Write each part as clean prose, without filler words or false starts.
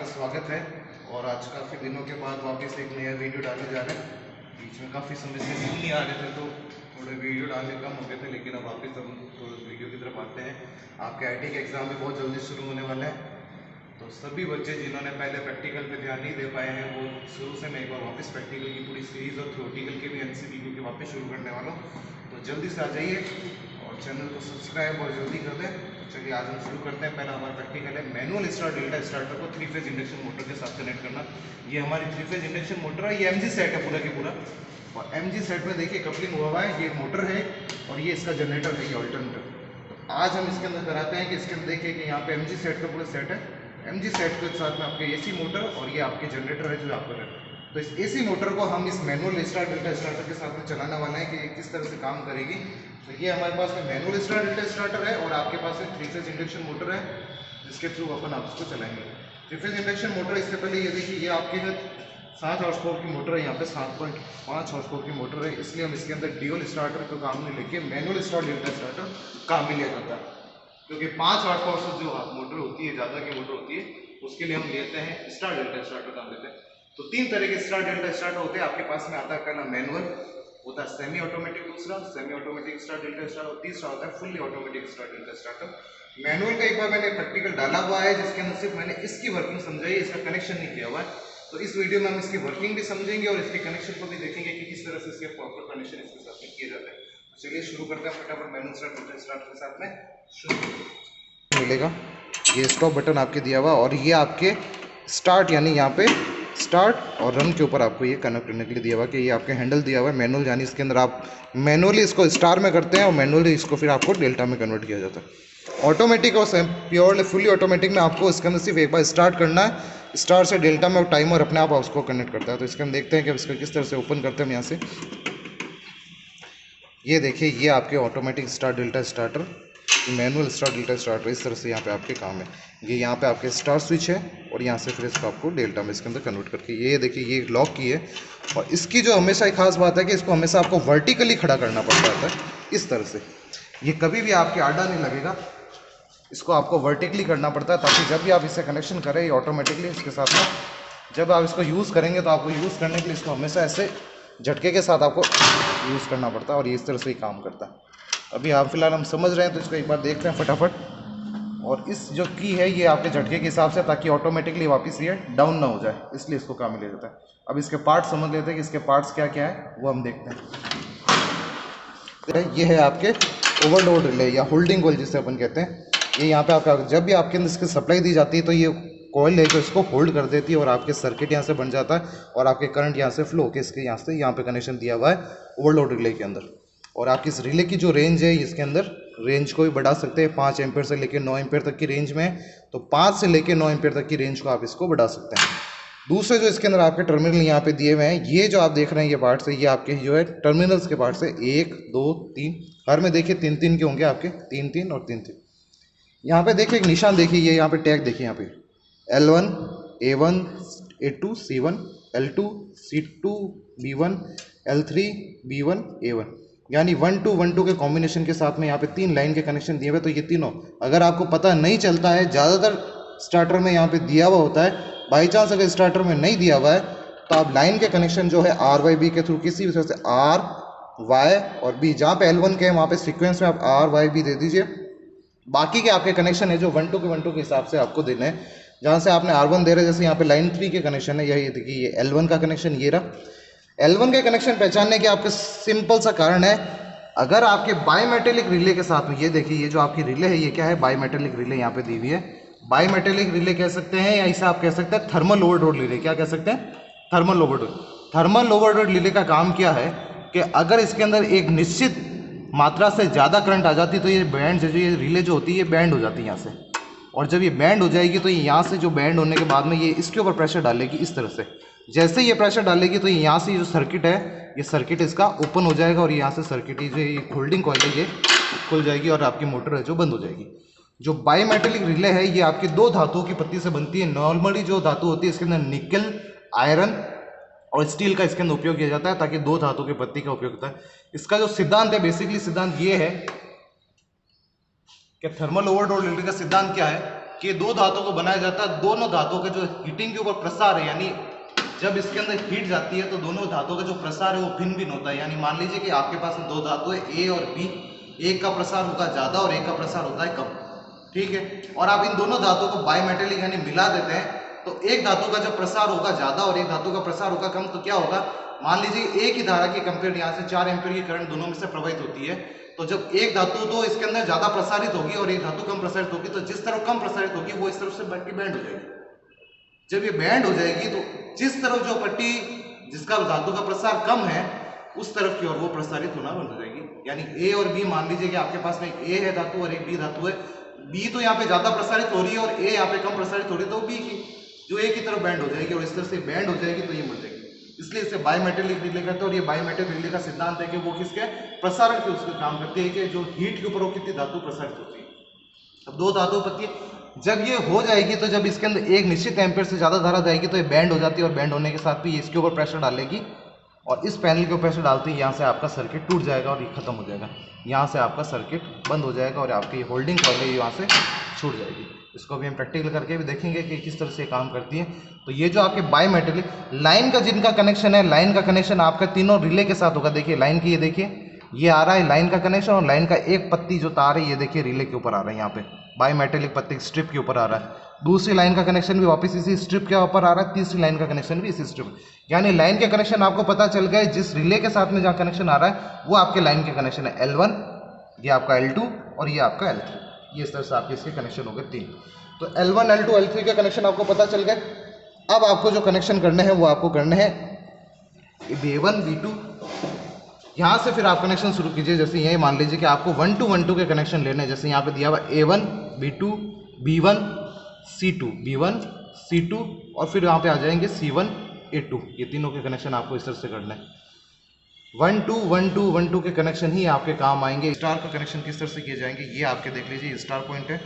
स्वागत है। और आज काफ़ी दिनों के बाद वापस एक नया वीडियो डालने जा रहे हैं। बीच में काफ़ी समय से व्यू नहीं आ रहे थे तो थोड़े वीडियो डालने कम हो गए थे, लेकिन अब वापस हम थोड़े वीडियो की तरफ आते हैं। आपके आईटी के एग्ज़ाम भी बहुत जल्दी शुरू होने वाले हैं, तो सभी बच्चे जिन्होंने पहले प्रैक्टिकल पे ध्यान नहीं दे पाए हैं वो शुरू से मैं एक बार वापस प्रैक्टिकल की पूरी सीरीज़ और थ्योरेटिकल के भी एमसीक्यू के वापस शुरू करने वाला हूँ। तो जल्दी से आ जाइए और चैनल को सब्सक्राइब और जल्दी कर दें। चलिए आज हम शुरू करते हैं। पहला हमारा प्रैक्टिकल है मैनुअल स्टार डेल्टा स्टार्टर को 3 फेज इंडक्शन मोटर के साथ कनेक्ट करना। ये हमारी 3 फेज इंडक्शन मोटर है, ये एमजी सेट है पूरा के पूरा। और एमजी सेट में देखिए कपलिंग हुआ है, ये मोटर है और ये इसका जनरेटर है, ये ऑल्टरनेटर। तो आज हम इसके अंदर कराते हैं कि इसके अंदर देखिए कि यहाँ पे एमजी सेट का पूरा सेट है। एमजी सेट के साथ में आपके एसी मोटर और ये आपके जनरेटर है जो आपका है। तो इस एसी मोटर को हम इस मैनुअल स्टार डेल्टा स्टार्टर के साथ में चलाने वाले हैं कि ये किस तरह से काम करेगी। तो ये हमारे पास में मैनुअल स्टार डेल्टा स्टार्टर है और आपके पास में 3 फेज इंडक्शन मोटर है जिसके थ्रू अपन आप इसको चलाएंगे। 3 फेज इंडक्शन मोटर, इससे पहले ये देखिए ये आपके 7 हॉर्स पावर की मोटर है, यहाँ पे 7.5 हॉर्स पावर की मोटर है, इसलिए हम इसके अंदर ड्यूल स्टार्टर को काम नहीं लेके मैनुअल स्टार डेल्टा स्टार्टर काम में लिया जाता है। क्योंकि 5 हॉर्स पावर से जो मोटर होती है, ज़्यादा की मोटर होती है, उसके लिए हम लेते हैं स्टार डेल्टा स्टार्टर काम लेते हैं। तो 3 तरह के स्टार डेल्टा स्टार्टर होते हैं आपके पास में। आता है पहला मैनुअल, होता है सेमी ऑटोमेटिक, दूसरा semi automatic star delta starter और तीसरा होता है fully automatic star delta starter. Manual का एक बार मैंने प्रैक्टिकल डाला हुआ है जिसके अंदर सिर्फ मैंने इसकी वर्किंग समझाई, इसका कनेक्शन नहीं किया हुआ है। तो इस वीडियो में हम इसकी वर्किंग भी समझेंगे और इसके कनेक्शन को भी देखेंगे कि किस तरह से इसके प्रॉपर कनेक्शन इसके साथ में किए जाते हैं। तो चलिए शुरू करते हैं फटाफट मैनुअल स्टार डेल्टा स्टार्टर के साथ में। शुरू मिलेगा, ये स्टॉप बटन आपके दिया हुआ और ये आपके स्टार्ट यानी यहाँ पे स्टार्ट और रन के ऊपर आपको ये कनेक्ट करने के लिए दिया हुआ कि ये आपके हैंडल दिया हुआ है मैनुअल, यानी इसके अंदर आप मैनुअली इसको स्टार में करते हैं और मैनुअली इसको फिर आपको डेल्टा में कन्वर्ट किया जाता है। ऑटोमेटिक और प्योरली फुल्ली ऑटोमेटिक में आपको इसके अंदर सिर्फ एक बार स्टार्ट करना है, स्टार से डेल्टा में टाइमर अपने आप उसको कनेक्ट करता है। तो इसके हम देखते हैं कि इसको किस तरह से ओपन करते हैं हम यहाँ से। ये देखिए ये आपके automatic star delta starter, manual star delta starter इस तरह से यहाँ पे आपके काम है। ये यहाँ पे आपके स्टार स्विच है और यहाँ से फिर इसको आपको डेल्टा में इसके अंदर कन्वर्ट करके ये देखिए ये लॉक की है। और इसकी जो हमेशा एक खास बात है कि इसको हमेशा आपको वर्टिकली खड़ा करना पड़ता है इस तरह से। ये कभी भी आपके आड़ा नहीं लगेगा, इसको आपको वर्टिकली करना पड़ता है ताकि जब भी आप इसे कनेक्शन करें ये ऑटोमेटिकली इसके साथ में जब आप इसको यूज़ करेंगे तो आपको यूज़ करने के लिए इसको हमेशा ऐसे झटके के साथ आपको यूज़ करना पड़ता है और ये इस तरह से ही काम करता है। अभी आप फिलहाल हम समझ रहे हैं तो इसको एक बार देखते हैं फटाफट। और इस जो की है ये आपके झटके के हिसाब से ताकि ऑटोमेटिकली वापस ये डाउन ना हो जाए, इसलिए इसको काम में लिया जाता है। अब इसके पार्ट्स समझ लेते हैं कि इसके पार्ट्स क्या क्या है वो हम देखते हैं। ये है आपके ओवरलोड रिले या होल्डिंग कॉइल जिसे अपन कहते हैं। ये यहाँ पे आपका जब भी आपके अंदर इसकी सप्लाई दी जाती है तो ये कॉइल है जो इसको होल्ड कर देती है और आपके सर्किट यहाँ से बन जाता है और आपके करंट यहाँ से फ्लो होकर इसके यहाँ से यहाँ पे कनेक्शन दिया हुआ है ओवरलोड रिले के अंदर। और आपकी इस रिले की जो रेंज है इसके अंदर रेंज को भी बढ़ा सकते हैं, 5 एम्पेयर से लेकर 9 एम्पेयर तक की रेंज में, तो 5 से लेकर 9 एम्पेयर तक की रेंज को आप इसको बढ़ा सकते हैं। दूसरे जो इसके अंदर आपके टर्मिनल यहाँ पे दिए हुए हैं, ये जो आप देख रहे हैं ये पार्ट्स है, ये आपके जो है टर्मिनल्स के पार्ट्स है, 1 2 3, हर में देखिए 3 के होंगे आपके, 3 और 3। यहाँ पे देखिए एक निशान देखिए, ये यहाँ पे टैग देखिए, यहाँ पे L1 A1 A2 C1 L2 C2 B1 L3 B1 A1, यानी 1 2 1 2 के कॉम्बिनेशन के साथ में यहाँ पे 3 लाइन के कनेक्शन दिए हुए। तो ये तीनों अगर आपको पता नहीं चलता है, ज़्यादातर स्टार्टर में यहाँ पे दिया हुआ होता है, बाई चांस अगर स्टार्टर में नहीं दिया हुआ है तो आप लाइन के कनेक्शन जो है R Y B के थ्रू किसी भी तरह से R Y और B, जहाँ पे L1 के हैं वहाँ पे सीक्वेंस में आप R Y B दे दीजिए। बाकी के आपके कनेक्शन है जो 1 2 के हिसाब से आपको देने हैं। जहाँ से आपने R1 दे रहे हैं, जैसे यहाँ पे लाइन 3 के कनेक्शन है, यही देखिए ये L1 का कनेक्शन ये रहा। L1 के कनेक्शन पहचानने के आपके सिंपल सा कारण है, अगर आपके बाईमेटेलिक रिले के साथ में ये देखिए ये जो आपकी रिले है ये क्या है, बाईमेटेलिक रिले यहाँ पे दी हुई है। बाईमेटेलिक रिले कह सकते हैं या इसे आप कह सकते हैं थर्मल ओवरलोड रिले। क्या कह सकते हैं? Thermal overload. Thermal overload relay का काम क्या है कि अगर इसके अंदर एक निश्चित मात्रा से ज़्यादा करंट आ जाती है तो ये बैंड जो ये रिले जो होती है ये बैंड हो जाती है यहाँ से, और जब ये बैंड हो जाएगी तो यहाँ से जो बैंड होने के बाद में ये इसके ऊपर प्रेशर डालेगी इस तरह से। जैसे ये प्रेशर डालेगी तो यहाँ से जो सर्किट है ये सर्किट इसका ओपन हो जाएगा और यहाँ से सर्किट जो ये होल्डिंग कॉइल है ये खुल जाएगी और आपकी मोटर है जो बंद हो जाएगी। जो बाईमेटेलिक रिले है ये आपकी 2 धातुओं की पत्ती से बनती है। नॉर्मली जो धातु होती है इसके अंदर निकल, आयरन और स्टील का इसके अंदर उपयोग किया जाता है ताकि 2 धातु की पत्ती का उपयोग होता है। इसका जो सिद्धांत है, बेसिकली सिद्धांत ये है कि थर्मल ओवरलोड रिले का सिद्धांत क्या है कि दो धातुओं को बनाया जाता है, दोनों धातुओं के जो हीटिंग के ऊपर प्रसार है, यानी जब इसके अंदर हीट जाती है तो दोनों धातुओं का जो प्रसार है वो भिन्न भिन्न होता है। यानी मान लीजिए कि आपके पास दो धातु है ए और बी, एक का प्रसार होगा ज्यादा और एक का प्रसार होता है कम, ठीक है। और आप इन दोनों धातुओं को बायमेटेलिक यानी मिला देते हैं तो एक धातु का जब प्रसार होगा ज्यादा और एक धातु का प्रसार होगा कम, तो क्या होगा, मान लीजिए एक ही धारा की कंपेयर यहाँ से 4 एम्पीयर की करंट दोनों में से प्रवाहित होती है, तो जब एक धातु तो इसके अंदर ज्यादा प्रसारित होगी और एक धातु कम प्रसारित होगी, तो जिस तरफ कम प्रसारित होगी वो इस तरफ से पट्टी बैंड हो जाएगी। जब ये बैंड हो जाएगी तो जिस तरफ जो पट्टी जिसका धातु का प्रसार कम है उस तरफ की ओर वो प्रसारित होना बंद हो जाएगी। यानी ए और बी, मान लीजिए कि आपके पास में ए है धातु और एक बी धातु है, बी तो यहाँ पे ज्यादा प्रसारित हो रही है और ए यहाँ पे कम प्रसारित हो रही है, तो बी की जो ए की तरफ बैंड हो जाएगी और इस तरह से बैंड हो जाएगी तो ये मर जाएगी। इसलिए इसे बायमेटेलिक रिले कहते हैं। और ये बायमेटेलिक रिले का सिद्धांत है कि वो किसके प्रसारण के उसके काम करती है कि जो हीट के ऊपर वो कितनी धातु प्रसारित होती है। अब दो धातु पत्ती जब ये हो जाएगी तो जब इसके अंदर एक निश्चित एम्पीयर से ज्यादा धारा जाएगी तो ये बैंड हो जाती है और बैंड होने के साथ भी ये इसके ऊपर प्रेशर डालेगी और इस पैनल के ऊपर प्रेशर डालते ही यहाँ से आपका सर्किट टूट जाएगा और ये खत्म हो जाएगा। यहाँ से आपका सर्किट बंद हो जाएगा और आपकी होल्डिंग कॉइल है यहाँ से छूट जाएगी। इसको भी हम प्रैक्टिकल करके भी देखेंगे कि किस तरह से काम करती है। तो ये जो आपके बायमेटेलिक लाइन का जिनका कनेक्शन है, लाइन का कनेक्शन आपका तीनों रिले के साथ होगा। देखिए लाइन की, ये देखिए ये आ रहा है लाइन का कनेक्शन और लाइन का एक पत्ती जो तार है ये देखिए रिले के ऊपर आ रहा है, यहाँ पे बायमेटेलिक पत्ती स्ट्रिप के ऊपर आ रहा है। दूसरी लाइन का कनेक्शन भी वापस इसी स्ट्रिप के ऊपर आ रहा है, तीसरी लाइन का कनेक्शन भी इसी स्ट्रिप। यानी लाइन के कनेक्शन आपको पता चल गए, जिस रिले के साथ में जहाँ कनेक्शन आ रहा है वो आपके लाइन के कनेक्शन है L1, ये आपका L2 और ये आपका L3। ये इस तरह से आपके इसके कनेक्शन हो गए 3। तो L1, L2, L3 के कनेक्शन आपको पता चल गए। अब आपको जो कनेक्शन करने हैं वो आपको करने हैं B1, B2। यहाँ से फिर आप कनेक्शन शुरू कीजिए। जैसे ये मान लीजिए कि आपको 1 to 1 2 के कनेक्शन लेने हैं। जैसे यहाँ पे दिया हुआ A1, B2, B1, C2, B1, C2 और फिर यहाँ पे आ जाएंगे C1, A2। ये तीनों के कनेक्शन आपको इस तरह से करना है। 1 2 1 2 1 2 के कनेक्शन ही आपके काम आएंगे। स्टार का कनेक्शन किस तरह से किए जाएंगे, ये आपके देख लीजिए स्टार पॉइंट है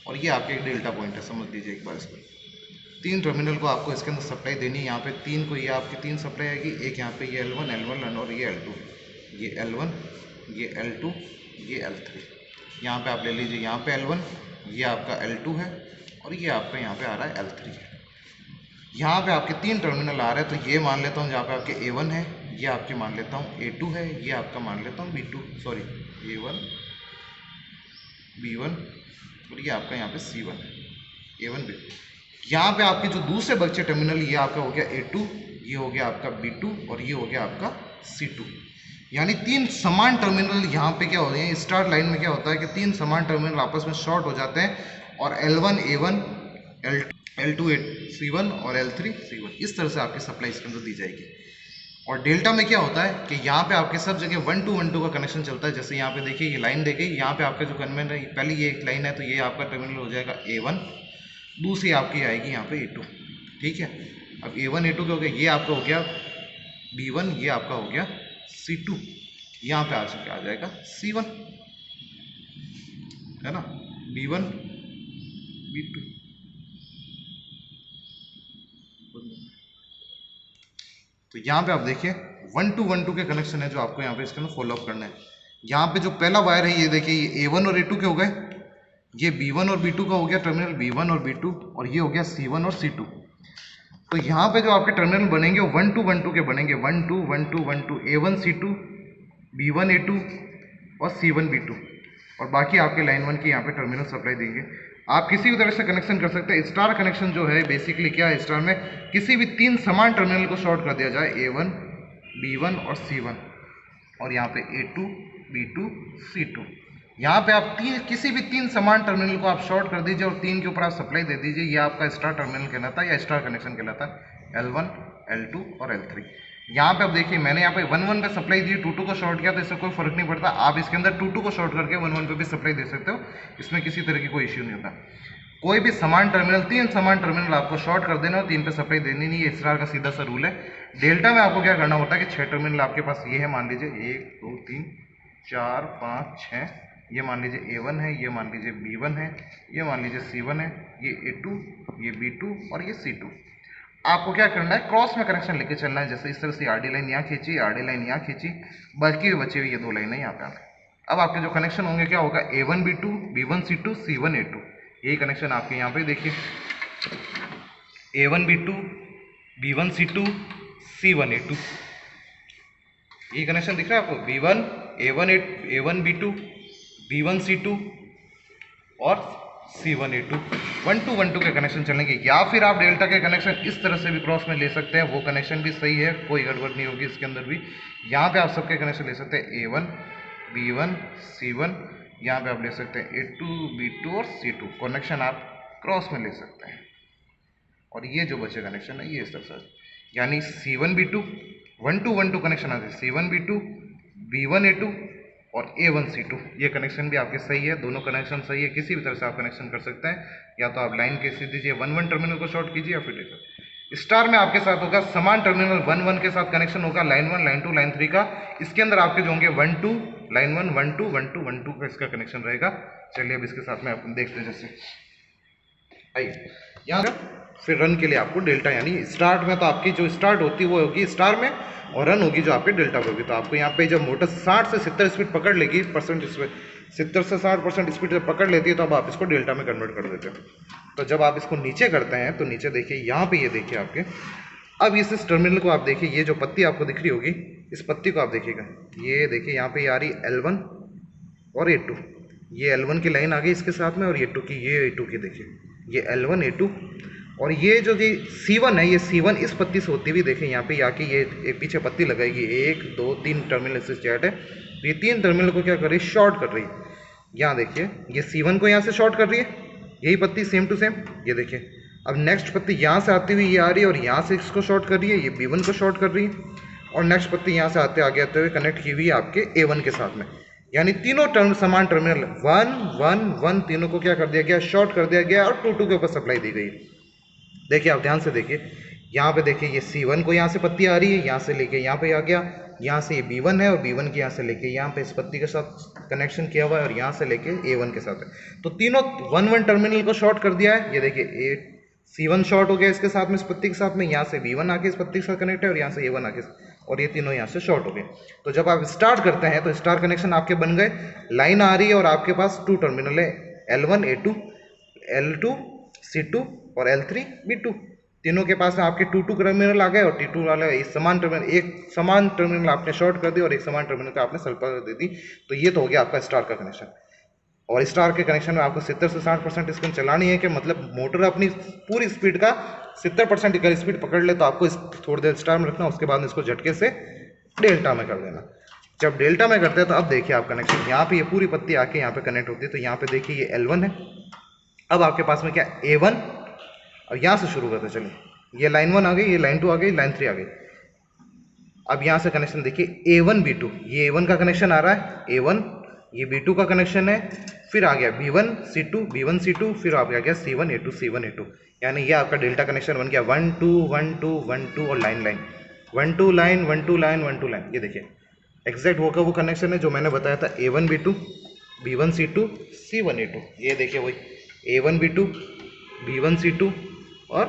और ये आपके एक डेल्टा पॉइंट है। समझ लीजिए एक बार इसको, 3 टर्मिनल को आपको इसके अंदर सप्लाई देनी है। यहाँ पे 3 को ये आपकी 3 सप्लाई आएगी। एक यहाँ पे ये L1, L1 और ये L2, ये L1, ये L2, ये L3। यहाँ पे आप ले लीजिए, यहाँ पे L1, ये आपका L2 है और ये आपका यहाँ पे आ रहा है L3 है। यहाँ पे आपके 3 टर्मिनल आ रहे हैं, तो ये मान लेता हूँ जहाँ पे आपके A1 है, ये आपके मान लेता हूँ A2 है, ये आपका मान लेता हूँ B2, सॉरी A1, B1 और ये आपका यहाँ पे C1 है, A1, B2। यहाँ पे आपके जो दूसरे बच्चे टर्मिनल, ये आपका हो गया A2, ये हो गया आपका B2 और ये हो गया आपका C2। यानी 3 समान टर्मिनल यहाँ पे क्या हो रहे हैं, स्टार लाइन में क्या होता है कि 3 समान टर्मिनल आपस में शॉर्ट हो जाते हैं और L1 A1, L2 C1 और L3 C1, इस तरह से आपकी सप्लाई इसके अंदर दी जाएगी। और डेल्टा में क्या होता है कि यहाँ पे आपके सब जगह 1 to 1 2 का कनेक्शन चलता है। जैसे यहाँ पे देखिए ये लाइन देखिए, यहाँ पे आपका जो कन्वेंशन है, पहले ये एक लाइन है तो ये आपका टर्मिनल हो जाएगा A1, दूसरी आपकी आएगी यहाँ पे A2, ठीक है। अब A1 A2 के हो गया, ये आपका हो गया B1, ये आपका हो गया C2, यहाँ पे आ जाएगा C1, है ना, B1 B2। तो यहाँ पे आप देखिए 1 to 1 2 के कनेक्शन है जो आपको यहाँ पे इसके अंदर फॉलो अप करना है। यहाँ पे जो पहला वायर है ये देखिए, ये A1 और A2 के हो गए, ये B1 और B2 का हो गया टर्मिनल B1 और B2 और ये हो गया C1 और C2। तो यहाँ पे जो आपके टर्मिनल बनेंगे वो 1 to 1 2 के बनेंगे, 1 2 1 2 1 2 A1 C2, B1 A2 और C1 B2 और बाकी आपके लाइन 1 की यहाँ पे टर्मिनल सप्लाई देंगे। आप किसी भी तरह से कनेक्शन कर सकते हैं। स्टार कनेक्शन जो है बेसिकली क्या है, स्टार में किसी भी 3 समान टर्मिनल को शॉर्ट कर दिया जाए, A1, B1 और C1 और यहाँ पे A2, B2, C2। यहाँ पे आप किसी भी 3 समान टर्मिनल को आप शॉर्ट कर दीजिए और 3 के ऊपर आप सप्लाई दे दीजिए। ये आपका स्टार टर्मिनल कहलाता है या स्टार कनेक्शन कहलाता है, L1, L2 और L3। यहाँ पे आप देखिए मैंने यहाँ पे 1 1 पे सप्लाई दी, 2 2 को शॉर्ट किया तो इससे कोई फर्क नहीं पड़ता। आप इसके अंदर 2 2 को शॉर्ट करके 1 1 पे भी सप्लाई दे सकते हो, इसमें किसी तरह की कोई इश्यू नहीं होता। कोई भी समान टर्मिनल, 3 समान टर्मिनल आपको शॉर्ट कर देना और 3 पे सप्लाई देनी नहीं, ये स्टार का सीधा सा रूल है। डेल्टा में आपको क्या करना होता है कि 6 टर्मिनल आपके पास ये है, मान लीजिए 1 2 3 4 5 6, ये मान लीजिए A1 है, ये मान लीजिए B1 है, ये मान लीजिए C1 है, ये A2, ये B2 और ये C2। आपको क्या करना है, क्रॉस में कनेक्शन लेके चलना है। जैसे इस तरह से आरडी लाइन यहाँ खींची, आरडी लाइन यहाँ खींची, बाकी बचे हुए ये 2 लाइनें यहाँ पे आ गई। अब आपके जो कनेक्शन होंगे क्या होगा, A1 B2, B1 C2, C1 A2, यही कनेक्शन आपके यहाँ पे देखिए A1B2 B1C2 C1A2, ये कनेक्शन दिख रहा है आपको B1 A1B2 B1C2 और C1A2 1 के कनेक्शन चलेंगे। या फिर आप डेल्टा के कनेक्शन इस तरह से भी क्रॉस में ले सकते हैं, वो कनेक्शन भी सही है, कोई गड़बड़ नहीं होगी इसके अंदर भी। यहाँ पे आप सबके कनेक्शन ले सकते हैं A1 B1 C1, यहाँ पे आप ले सकते हैं A2 B2 और C2 कनेक्शन आप क्रॉस में ले सकते हैं। और ये जो बचे कनेक्शन है ये इस तरह से, यानी C1B2 1 कनेक्शन आते हैं, C1B2 B1A2 और A1C2, ये कनेक्शन भी आपके सही है, दोनों कनेक्शन सही है। किसी भी तरह से आप कनेक्शन कर सकते हैं, या तो आप लाइन कैसे दीजिए 1 टर्मिनल को शॉर्ट कीजिए, या फिर देखो स्टार में आपके साथ होगा समान टर्मिनल 1 के साथ कनेक्शन होगा, लाइन 1 लाइन 2 लाइन 3 का। इसके अंदर आपके जो होंगे 1 2 लाइन 1 1 2 1 2 1 2 का इसका कनेक्शन रहेगा। चलिए अब इसके साथ में आप देखते हैं, जैसे आइए यहाँ फिर रन के लिए आपको डेल्टा, यानी स्टार्ट में तो आपकी जो स्टार्ट होती है वो होगी स्टार में, और रन होगी जो आपके डेल्टा पे होगी। तो आपको यहाँ पे जब मोटर 60 से 70 स्पीड पकड़ लेगी परसेंट, इसमें 70 से 60% स्पीड जब पकड़ लेती है तो अब आप इसको डेल्टा में कन्वर्ट कर देते हो। तो जब आप इसको नीचे करते हैं तो नीचे देखिए यहाँ पे, ये देखिए आपके अब इस टर्मिनल को आप देखिए, ये जो पत्ती आपको दिख रही होगी इस पत्ती को आप देखिएगा, ये देखिए यहाँ पे ये आ रही L1 और A2, ये L1 की लाइन आ गई इसके साथ में, और A2 की, ये A2 की देखिए ये L1 A2, और ये जो ये C1 है, ये C1 इस पत्ती से होती हुई देखिए यहाँ पे आके ये एक पीछे पत्ती लगाएगी, 1 2 3 टर्मिनल से स्टार्ट है, ये 3 टर्मिनल को क्या कर रही है, शॉर्ट कर रही है। यहाँ देखिए ये C1 को यहाँ से शॉर्ट कर रही है, यही पत्ती सेम टू सेम, ये देखिए। अब नेक्स्ट पत्ती यहाँ से आती हुई ये आ रही है और यहाँ से इसको शॉर्ट कर रही है, ये B1 को शॉर्ट कर रही है, और नेक्स्ट पत्ती यहाँ से आगे आते हुए कनेक्ट की हुई है आपके A1 के साथ में। यानी तीनों समान टर्मिनल 1 1 1 तीनों को क्या कर दिया गया, शॉर्ट कर दिया गया, और 2 2 के ऊपर सप्लाई दी गई। देखिए आप ध्यान से देखिए, यहाँ पे देखिए ये C1 को यहाँ से पत्ती आ रही है, यहाँ से लेके यहाँ पे आ गया, यहाँ से ये B1 है और B1 के यहाँ से लेके यहाँ पे इस पत्ती के साथ कनेक्शन किया हुआ है, और यहाँ से लेके A1 के साथ है। तो तीनों 1 1 टर्मिनल को शॉर्ट कर दिया है। ये देखिए C1 शॉर्ट हो गया इसके साथ में, इस पत्ती के साथ में, यहाँ से B1 आके इस पत्ती के साथ कनेक्ट है, और यहाँ से A1 आके, और ये तीनों यहाँ से शॉर्ट हो गए। तो जब आप स्टार्ट करते हैं तो स्टार कनेक्शन आपके बन गए, लाइन आ रही है और आपके पास 2 टर्मिनल है, L1 A2 L2 C2 और L3 B2, तीनों के पास में आपके 2 2 टर्मिनल आ गए, और T2 वाला एक समान टर्मिनल आपने शॉर्ट कर दिया और एक समान टर्मिनल का आपने सल्फर दे दी। तो ये तो हो गया आपका स्टार का कनेक्शन। और स्टार के कनेक्शन में आपको 70 से 60% इसको चलानी है, कि मतलब मोटर अपनी पूरी स्पीड का 70% अगर स्पीड पकड़ ले तो आपको थोड़ी देर स्टार में रखना, उसके बाद इसको झटके से डेल्टा में कर देना। जब डेल्टा में करते हैं तो अब देखिए आप कनेक्शन, यहाँ पे ये पूरी पत्ती आके यहाँ पे कनेक्ट होती है, तो यहाँ पे देखिए ये L1 है, अब आपके पास में क्या A1, और यहाँ से शुरू करते चलिए, ये लाइन 1 आ गई, ये लाइन 2 आ गई, लाइन 3 आ गई। अब यहाँ से कनेक्शन देखिए A1 B2, ये A1 का कनेक्शन आ रहा है A1, ये B2 का कनेक्शन है, फिर आ गया B1 C2 B1 C2, फिर आ गया C1 A2 C1 A2, यानी ये आपका डेल्टा कनेक्शन बन गया 1 2 1 2 1 2 और लाइन 1 2 लाइन 1 2 लाइन 1 2 लाइन। ये देखिए एग्जैक्ट वो कनेक्शन है जो मैंने बताया था, A1 B2 B1 C2 C1 A2, ये देखिए वही A1 B2 B1 C2 और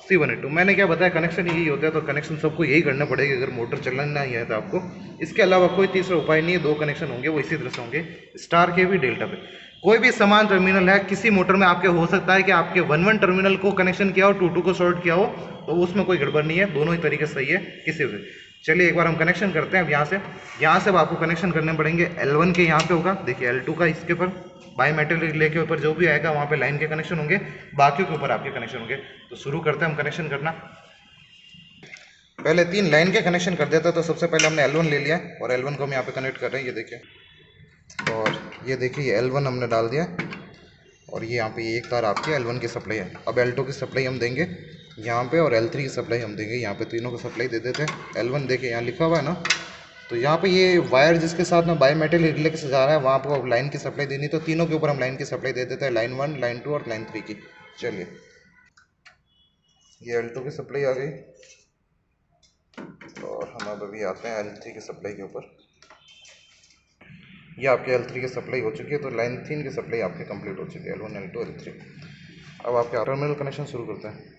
C1 A2। मैंने क्या बताया, कनेक्शन यही होता है, तो कनेक्शन सबको यही करना पड़ेगा अगर मोटर चलाना ही है तो आपको। इसके अलावा कोई तीसरा उपाय नहीं है, 2 कनेक्शन होंगे वो इसी तरह से होंगे, स्टार के भी डेल्टा पे। कोई भी समान टर्मिनल है किसी मोटर में आपके, हो सकता है कि आपके 1 1 टर्मिनल को कनेक्शन किया हो, 2 2 को शॉर्ट किया हो, तो उसमें कोई गड़बड़ नहीं है, दोनों ही तरीके सही है किसी से। चलिए एक बार हम कनेक्शन करते हैं। अब यहाँ से अब आपको कनेक्शन करने पड़ेंगे। L1 के यहाँ पे होगा, देखिए L2 का इसके ऊपर बाई मेटल रिले के ऊपर जो भी आएगा वहाँ पे लाइन के कनेक्शन होंगे, बाकी के ऊपर आपके कनेक्शन होंगे। तो शुरू करते हैं हम कनेक्शन करना। पहले 3 लाइन के कनेक्शन कर देता, तो सबसे पहले हमने L1 ले लिया और L1 को हम यहाँ पे कनेक्ट कर रहे हैं, ये देखिए। और ये देखिए L1 हमने डाल दिया, और ये यहाँ पे एक तार आपकी L1 की सप्लाई है। अब L2 की सप्लाई हम देंगे यहाँ पे, और L3 की सप्लाई हम देंगे यहाँ पे, तीनों को सप्लाई दे देते हैं। L1 देखिए यहाँ लिखा हुआ है ना, तो यहाँ पे ये वायर जिसके साथ में बाई मेटल रिले के से जा रहा है वहाँ पर लाइन की सप्लाई देनी, तो तीनों के ऊपर हम लाइन की सप्लाई दे देते हैं, लाइन 1 लाइन 2 और लाइन 3 की। चलिए ये L2 की सप्लाई आ गई, और हम अब अभी आते हैं L3 की सप्लाई के ऊपर। ये आपके L3 की सप्लाई हो चुकी है, तो लाइन 3 की सप्लाई आपके कंप्लीट हो चुकी है, L1 L2 L3। अब आपके टर्मिनल कनेक्शन शुरू करते हैं।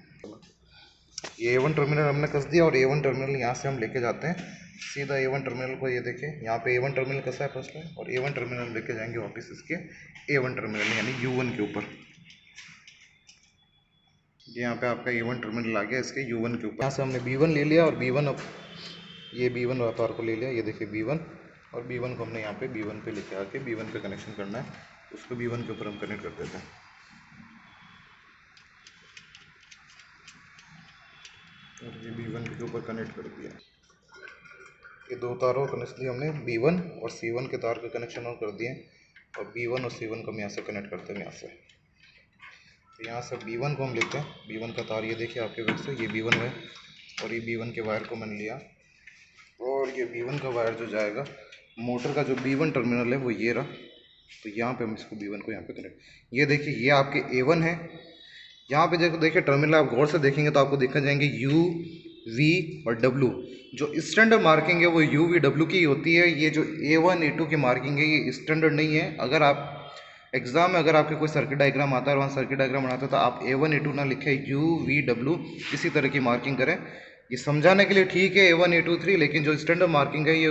ये A1 टर्मिनल हमने कस दिया, और A1 टर्मिनल यहाँ से हम लेके जाते हैं सीधा A1 टर्मिनल को। ये देखिए यहाँ पे A1 टर्मिनल कसा है फर्स्ट में, और A1 टर्मिनल लेके जाएंगे वापस इसके A1 टर्मिनल यानी U1 के ऊपर। ये यहाँ पे आपका E1 टर्मिनल आ गया इसके U1 के ऊपर। यहाँ से हमने B1 ले लिया और B1 अब ये B1 तार को ले लिया, ये देखिए B1, और B1 को हमने यहाँ पे B1 पे लेके आके B1 पे कनेक्शन करना है, उसको B1 के ऊपर हम कनेक्ट कर देते हैं। और ये B1 के ऊपर कनेक्ट कर दिया। ये दो तारों को कनेक्ट दिया हमने, B1 और C1 के तार का कनेक्शन ऑन कर दिए, और B1 और C1 को हम यहाँ से कनेक्ट करते हैं। यहाँ से तो यहाँ से B1 को हम लेते हैं, B1 का तार ये देखिए आपके वेट से, ये B1 है, और ये B1 के वायर को मैंने लिया, और ये B1 का वायर जो जाएगा मोटर का जो B1 टर्मिनल है वो ये रहा। तो यहाँ पे हम इसको B1 को यहाँ पे कनेक्ट, ये देखिए ये आपके A1 है। यहाँ पे देखिए टर्मिनल आप गौर से देखेंगे तो आपको दिखा जाएंगे U, V और W। जो स्टैंडर्ड मार्किंग है वो U, V, W की होती है। ये जो A1, A2 की मार्किंग है ये स्टैंडर्ड नहीं है। अगर आप एग्जाम में अगर आपके कोई सर्किट डायग्राम आता है और वहाँ सर्किट डायग्राम बनाते हैं तो आप A1, A2 ना लिखे, U, V, W इसी तरह की मार्किंग करें। ये समझाने के लिए ठीक है A1, A2, 3, लेकिन जो स्टैंडर्ड मार्किंग है ये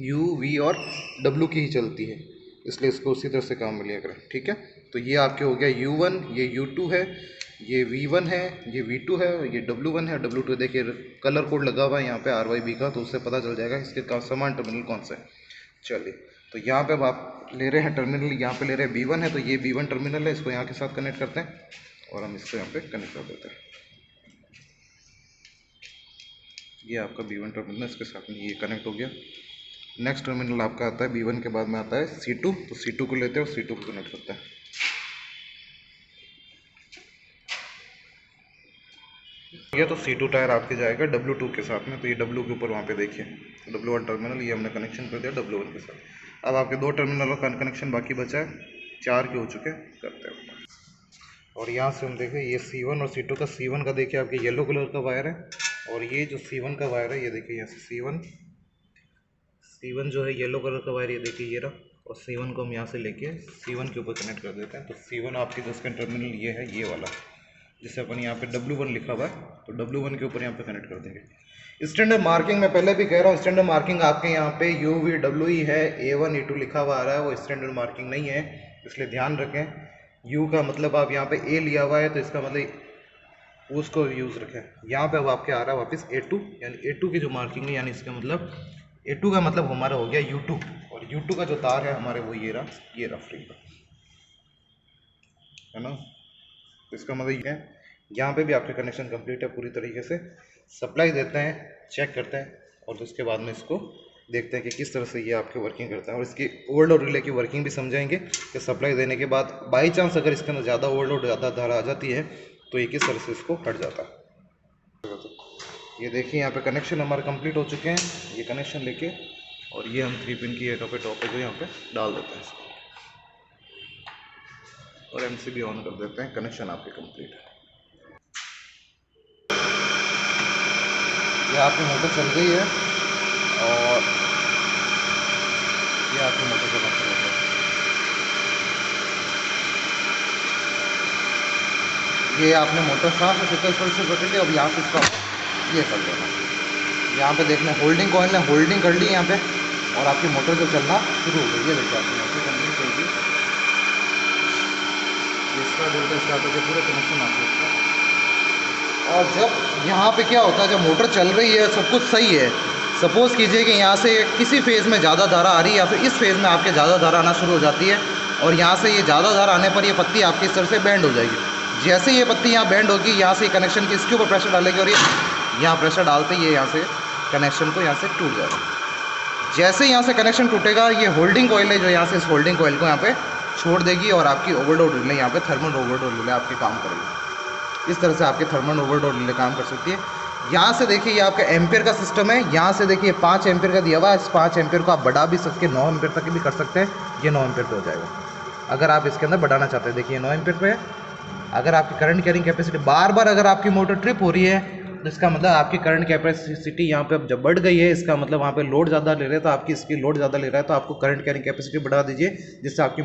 U, V और W की ही चलती है, इसलिए इसको उसी तरह से काम में लिया करें, ठीक है। तो ये आपके हो गया U1, ये U2 है, ये V1 है, ये V2 है, ये W1 है, W2 देखिए कलर कोड लगा हुआ है यहाँ पे RYB का, तो उससे पता चल जाएगा इसके समान टर्मिनल कौन सा है। चलिए तो यहाँ पे अब आप ले रहे हैं टर्मिनल, यहाँ पे ले रहे हैं B1 है, तो ये B1 टर्मिनल है, इसको यहाँ के साथ कनेक्ट करते हैं और हम इसको यहाँ पे कनेक्ट कर देते हैं। ये आपका B1 टर्मिनल इसके साथ में ये कनेक्ट हो गया। नेक्स्ट टर्मिनल आपका आता है B1 के बाद में आता है C2, तो C2 को लेते हैं और C2 को कनेक्ट करते हैं। ये तो C2 टायर आपके जाएगा W2 के साथ में, तो ये W के ऊपर वहाँ पे देखिए W1 टर्मिनल, ये हमने कनेक्शन कर दिया W1 के साथ। अब आपके दो टर्मिनलों का कनेक्शन बाकी बचा है, 4 के हो चुके हैं, करते हैं। और यहाँ से हम देखें ये C1 और C2 का, C1 का देखिए आपके येलो कलर का वायर है, और ये जो C1 का वायर है ये देखिए यहाँ से C1 जो है येलो कलर का वायर, ये देखिए ये रहा, और C1 को हम यहाँ से लेके C1 के ऊपर कनेक्ट कर देते हैं। तो C1 आपकी जो इसका टर्मिनल ये है, ये वाला जिसे अपन यहाँ पे W1 लिखा हुआ है, तो W1 के ऊपर यहाँ पे कनेक्ट कर देंगे। स्टैंडर्ड मार्किंग मैं पहले भी कह रहा हूँ, स्टैंडर्ड मार्किंग आपके यहाँ पे U, V, W ही है, A1, A2 लिखा हुआ आ रहा है, वो स्टैंडर्ड मार्किंग नहीं है, इसलिए ध्यान रखें। U का मतलब आप यहाँ पे A लिया हुआ है तो इसका मतलब उसको यूज़ रखें। यहाँ पे अब आपके आ रहा है वापस A2, यानी A2 की जो मार्किंग है, यानी इसका मतलब A2 का मतलब हमारा हो गया U2, और U2 का जो तार है हमारे वो ये रहा फ्री का, है ना। इसका मतलब ये है, यहाँ पे भी आपके कनेक्शन कंप्लीट है पूरी तरीके से। सप्लाई देते हैं, चेक करते हैं, और उसके बाद में इसको देखते हैं कि किस तरह से ये आपके वर्किंग करता है, और इसकी ओवरलोड रिले की वर्किंग भी समझाएंगे कि सप्लाई देने के बाद बाई चांस अगर इसके अंदर ज़्यादा ओवरलोड, ज़्यादा धारा आ जाती है तो ये किस तरह से इसको हट जाता है। ये देखिए यहाँ पे कनेक्शन हमारे कंप्लीट हो चुके हैं, ये कनेक्शन लेके, और ये हम 3 पिन की टॉप पे जो यहाँ पे डाल देते हैं इसको, और MCB ऑन कर देते हैं। कनेक्शन आपके कंप्लीट है। ये आपकी मोटर चल गई है, और ये आपकी मोटर चलना शुरू हो गई। ये आपने मोटर साफ से पकड़ ली, अब यहाँ से इसका ये कर देना। यहाँ पे देखना होल्डिंग कॉइल ने होल्डिंग कर ली यहाँ पे, और आपकी मोटर जो चलना शुरू हो गई। ये देखिए आपकी मोटर कंप्लीट हो गई, इसका जो स्टार्ट हो गया, पूरा कनेक्शन आपको इसका। और जब यहाँ पे क्या होता है, जब मोटर चल रही है सब कुछ सही है, सपोज़ कीजिए कि यहाँ से किसी फेज़ में ज़्यादा धारा आ रही है, या फिर इस फेज़ में आपके ज़्यादा धारा आना शुरू हो जाती है, और यहाँ से ये ज़्यादा धारा आने पर ये पत्ती आपकी इस तरह से बैंड हो जाएगी। जैसे ये पत्ती यहाँ बैंड होगी, यहाँ से कनेक्शन की इसके ऊपर प्रेशर डालेगी, और ये यहाँ प्रेशर डालते ही ये यहाँ से कनेक्शन को यहाँ से टूट जाएगा। जैसे यहाँ से कनेक्शन टूटेगा, ये होल्डिंग कॉइल है जो यहाँ से इस होल्डिंग कॉइल को यहाँ पे छोड़ देगी, और आपकी ओवरलोड रिले यहाँ पे थर्मल ओवरलोड रिले आपके काम करेगी। इस तरह से आपके थर्मल ओवरलोड रिले काम कर सकती है। यहाँ से देखिए ये आपका एम्पियर का सिस्टम है, यहाँ से देखिए 5 एम्पियर का दिया हुआ है। इस 5 एम्पियर को आप बढ़ा भी सकते हैं, 9 एम्पियर तक भी कर सकते हैं। ये 9 एम्पियर पे हो जाएगा अगर आप इसके अंदर बढ़ाना चाहते हैं। देखिए 9 एम्पियर पे है। अगर आपकी करंट कैरिंग कैपेसिटी बार बार अगर आपकी मोटर ट्रिप हो रही है, तो इसका मतलब आपकी करंट कैपेसिटी यहाँ पे अब जब बढ़ गई है, इसका मतलब वहाँ पे लोड ज़्यादा ले रहे हैं, तो आपकी इसकी लोड ज़्यादा ले रहा है, तो आपको करंट कैरिंग कैपेसिटी बढ़ा दीजिए, जिससे आपकी